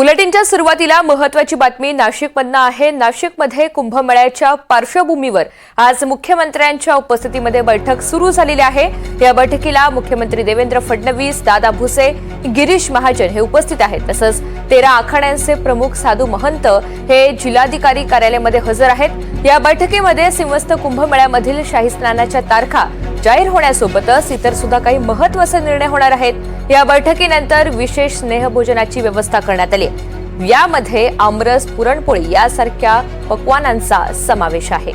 बुलेटिनच्या सुरुवातीला महत्त्वाची बातमी नाशिकमधून आहे। नाशिकमध्ये कुंभमेळ्याच्या पार्श्वभूमीवर आज मुख्यमंत्र्यांच्या उपस्थितीमध्ये बैठक सुरू झालेली आहे। या बैठकीला मुख्यमंत्री देवेंद्र फडणवीस, दादा भुसे, गिरीश महाजन हे उपस्थित आहेत। तसंच 13 आखाड्यांचे प्रमुख साधू महंत हे जिल्हाधिकारी कार्यालयामध्ये हजर आहेत। या बैठकीमध्ये सिंहस्थ कुंभमेळ्यामधील शाही स्नानाच्या तारखा जाहीर होण्यासोबतच इतर सुद्धा काही महत्त्वाचे निर्णय होणार आहेत। या बैठकीनंतर विशेष स्नेहभोजनाची व्यवस्था करण्यात आली। यामध्ये आमरस, पुरणपोळी यासारख्या पक्वानांचा समावेश आहे।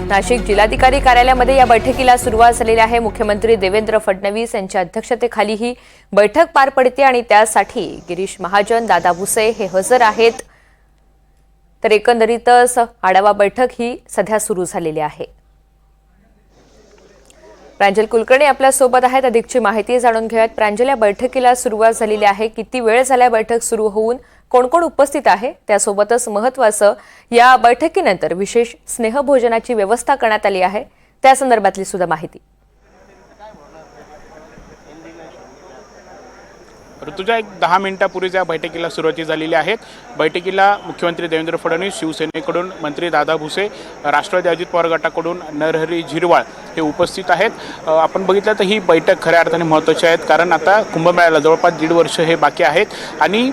नाशिक जिल्हाधिकारी कार्यालयामध्ये या बैठकीला सुरुवात झालेली आहे। मुख्यमंत्री देवेंद्र फडणवीस यांच्या अध्यक्षतेखाली ही बैठक पार पडते आणि त्यासाठी गिरीश महाजन, दादा भुसे हे हजर आहेत। तर एकंदरीतच आढावा बैठक ही सध्या सुरू झालेली आहे। प्रांजल कुलकर्णी आपल्या सोबत आहेत, अधिकची माहिती जाणून घेऊयात। प्रांजल, या बैठकीला सुरुवात झालेली आहे, किती वेळ झाला बैठक सुरू होऊन, कोण कोण उपस्थित आहे, त्यासोबतच महत्त्वाचं या बैठकीनंतर विशेष स्नेहभोजनाची व्यवस्था करण्यात आली आहे, त्या संदर्भातली सुद्धा माहिती। ऋतुजा, एक 10 मिनिटांपूर्वीच या बैठकीला सुरुवात झालेली आहे। बैठकीला मुख्यमंत्री देवेंद्र फडणवीस, शिवसेनेकडून मंत्री दादा भुसे, राष्ट्रवादी अजित पवार गटाकडून नरहरी झिरवाळ हे उपस्थित आहेत। आपण बघितलं तर ही बैठक खऱ्या अर्थाने महत्त्वाची आहे, कारण आता कुंभमेळ्याला जवळपास 1.5 वर्ष हे बाकी आहेत आणि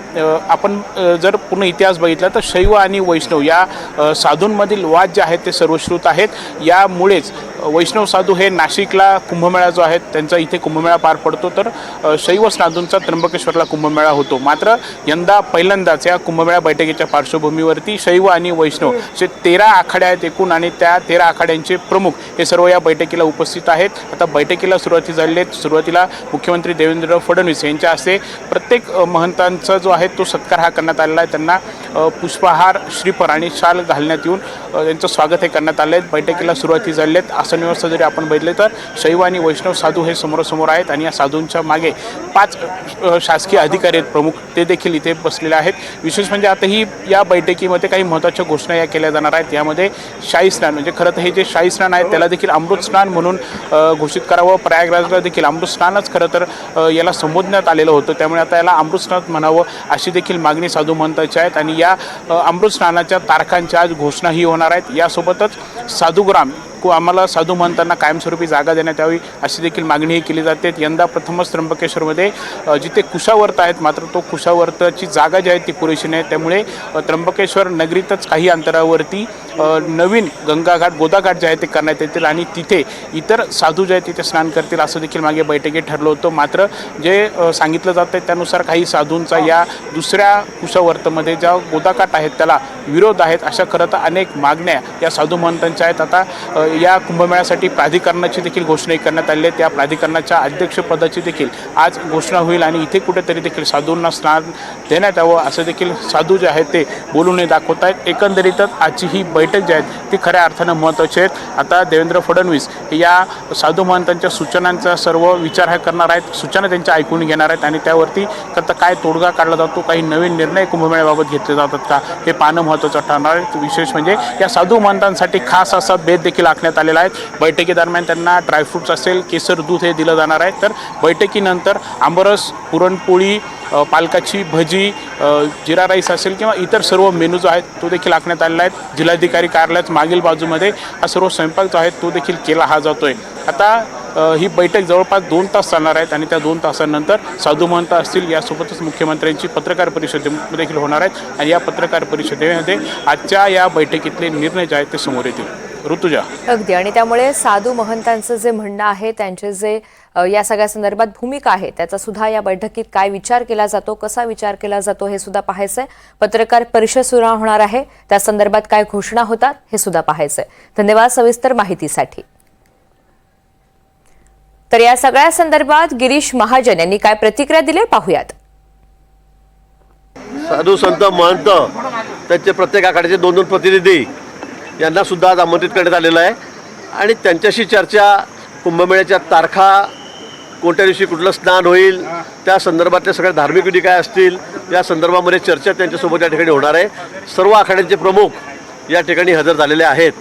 आपण जर पूर्ण इतिहास बघितला तर शैव आणि वैष्णव या साधूंमधील वाद जे आहेत ते सर्वश्रुत आहेत। यामुळेच वैष्णव साधू हे नाशिकला कुंभमेळा जो आहे त्यांचा इथे कुंभमेळा पार पडतो, तर शैव साधूंचा त्र्यंबकेश्वरला कुंभमेळा होतो। मात्र यंदा पहिल्यांदाच या कुंभमेळा बैठकीच्या पार्श्वभूमीवरती शैव आणि वैष्णव जे 13 आखाडे आहेत एकूण, आणि त्या 13 आखाड्यांचे प्रमुख हे सर्व या बैठकीला उपस्थित आहेत। आता बैठकीला सुरुवाती झालेली आहे। सुरुवातीला मुख्यमंत्री देवेंद्र फडणवीस यांच्या हस्ते प्रत्येक महंतांचा जो आहे तो सत्कार हा करण्यात आलेला आहे। त्यांना पुष्पहार, श्रीफळ आणि शाल घालण्यात येऊन त्यांचं स्वागत हे करण्यात आलं आहे। बैठकीला सुरुवाती झालेली आहे। आसन व्यवस्था जरी आपण बघितले तर शैव आणि वैष्णव साधू हे समोरासमोर आहेत आणि या साधूंच्या मागे 5 शासकीय अधिकारी आहेत प्रमुख, ते देखील इथे बसलेले आहेत। विशेष म्हणजे आता ही या बैठकीमध्ये काही महत्त्वाच्या घोषणा या केल्या जाणार आहेत। यामध्ये शाही स्नान, म्हणजे खरं तर हे जे शाही स्नान आहे त्याला देखील अमृत स्नान म्हणून घोषित करावं। प्रयागराजला देखील अमृत स्नानच खरं तर याला संबोधण्यात आलेलं होतं, त्यामुळे आता याला अमृत स्नान म्हणावं अशी देखील मागणी साधू महंतांची आहेत आणि या अमृत स्नानाच्या तारखांच्या आज घोषणाही होणार आहेत। यासोबतच साधुग्राम आम्हाला साधू महंतांना कायमस्वरूपी जागा देण्यात यावी अशी देखील मागणीही केली जाते। यंदा प्रथमच त्र्यंबकेश्वरमध्ये जिथे कुशावर्त आहेत, मात्र तो कुशावर्ताची जागा जी आहे ती पुरेशी नाही, त्यामुळे त्र्यंबकेश्वर नगरीतच काही अंतरावरती नवीन गंगाघाट, गोदाघाट जे आहे ते करण्यात येतील आणि तिथे इतर साधू जे आहेत तिथे स्नान करतील असं देखील मागे बैठकीत ठरलं होतं। मात्र जे सांगितलं जातं त्यानुसार काही साधूंचा या दुसऱ्या कुशावर्तमध्ये ज्या गोदाघाट आहेत त्याला विरोध आहेत। अशा खरं तर अनेक मागण्या या साधू महंतांच्या आहेत। आता या कुंभमेळ्यासाठी प्राधिकरणाची देखील घोषणा करण्यात आली आहे। त्या प्राधिकरणाच्या अध्यक्षपदाची देखील आज घोषणा होईल आणि इथे कुठेतरी देखील साधूंना स्नान देण्यात यावं असं देखील साधू जे आहेत ते बोलून दाखवत आहेत। एकंदरीतच आजची ही बैठक जी आहे ती खऱ्या अर्थानं महत्त्वाची आहे। आता देवेंद्र फडणवीस या साधू महंतांच्या सूचनांचा सर्व विचार हे करणार आहेत, सूचना त्यांच्या ऐकून घेणार आहेत आणि त्यावरती आता काय तोडगा काढला जातो, काही नवीन निर्णय कुंभमेळ्याबाबत घेतले जातात का, हे पाहणं महत्त्वाचं ठरणार आहे। विशेष म्हणजे या साधू महंतांसाठी खास असा बेत देखील आखण्यात आलेला आहे। बैठकीदरम्यान त्यांना ड्रायफ्रूट्स असेल, केसर दूध हे दिलं जाणार आहे। तर बैठकीनंतर आंबरस, पुरणपोळी, पालकाची भजी, जिरा राईस असेल किंवा इतर सर्व मेनू जो आहेत तो देखील आखण्यात आलेला आहे। जिल्हाधिकारी कार्यालयात मागील बाजूमध्ये हा सर्व स्वयंपाक जो आहे तो देखील केला हा जातोय। आता ही बैठक जवळपास 2 तास चालणार आहेत आणि त्या 2 तासानंतर साधू महंत असतील, यासोबतच मुख्यमंत्र्यांची पत्रकार परिषद देखील होणार आहेत आणि या पत्रकार परिषदेमध्ये आजच्या या बैठकीतले निर्णय जे आहेत ते समोर येतील। ऋतुजा, अगदी, आणि त्यामुळे साधू महंतांचं जे म्हणणं आहे, त्यांचे जे या सगळ्या संदर्भात भूमिका आहे, त्याचा सुद्धा या बैठकीत काय विचार केला जातो, कसा विचार केला जातो हे सुद्धा पाहायचंय। पत्रकार परिषद सुरू होणार आहे, त्या संदर्भात काय घोषणा होतात हे सुद्धा पाहायचंय। धन्यवाद सविस्तर माहितीसाठी। तर या सगळ्या संदर्भात गिरीश महाजन यांनी काय प्रतिक्रिया दिली पाहूयात। साधू संत महंत त्यांचे प्रत्येक आखाड्याचे 2-2 प्रतिनिधी यांना सुद्धा आज आमंत्रित करण्यात आलेलं आहे आणि त्यांच्याशी चर्चा, कुंभमेळ्याच्या तारखा, कोणत्या दिवशी कुठलं स्नान होईल, त्या संदर्भातल्या सगळ्या धार्मिक विधी काय असतील या संदर्भामध्ये चर्चा त्यांच्यासोबत या ठिकाणी होणार आहे। सर्व आखाड्यांचे प्रमुख या ठिकाणी हजर झालेले आहेत,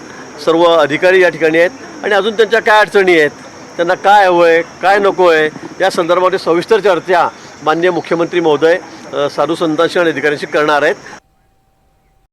सर्व अधिकारी या ठिकाणी आहेत आणि अजून त्यांच्या काय अडचणी आहेत त्यांना काय हवं आहे, काय नको आहे, या संदर्भामध्ये सविस्तर चर्चा माननीय मुख्यमंत्री महोदय साधू संतांशी आणि अधिकाऱ्यांशी करणार आहेत.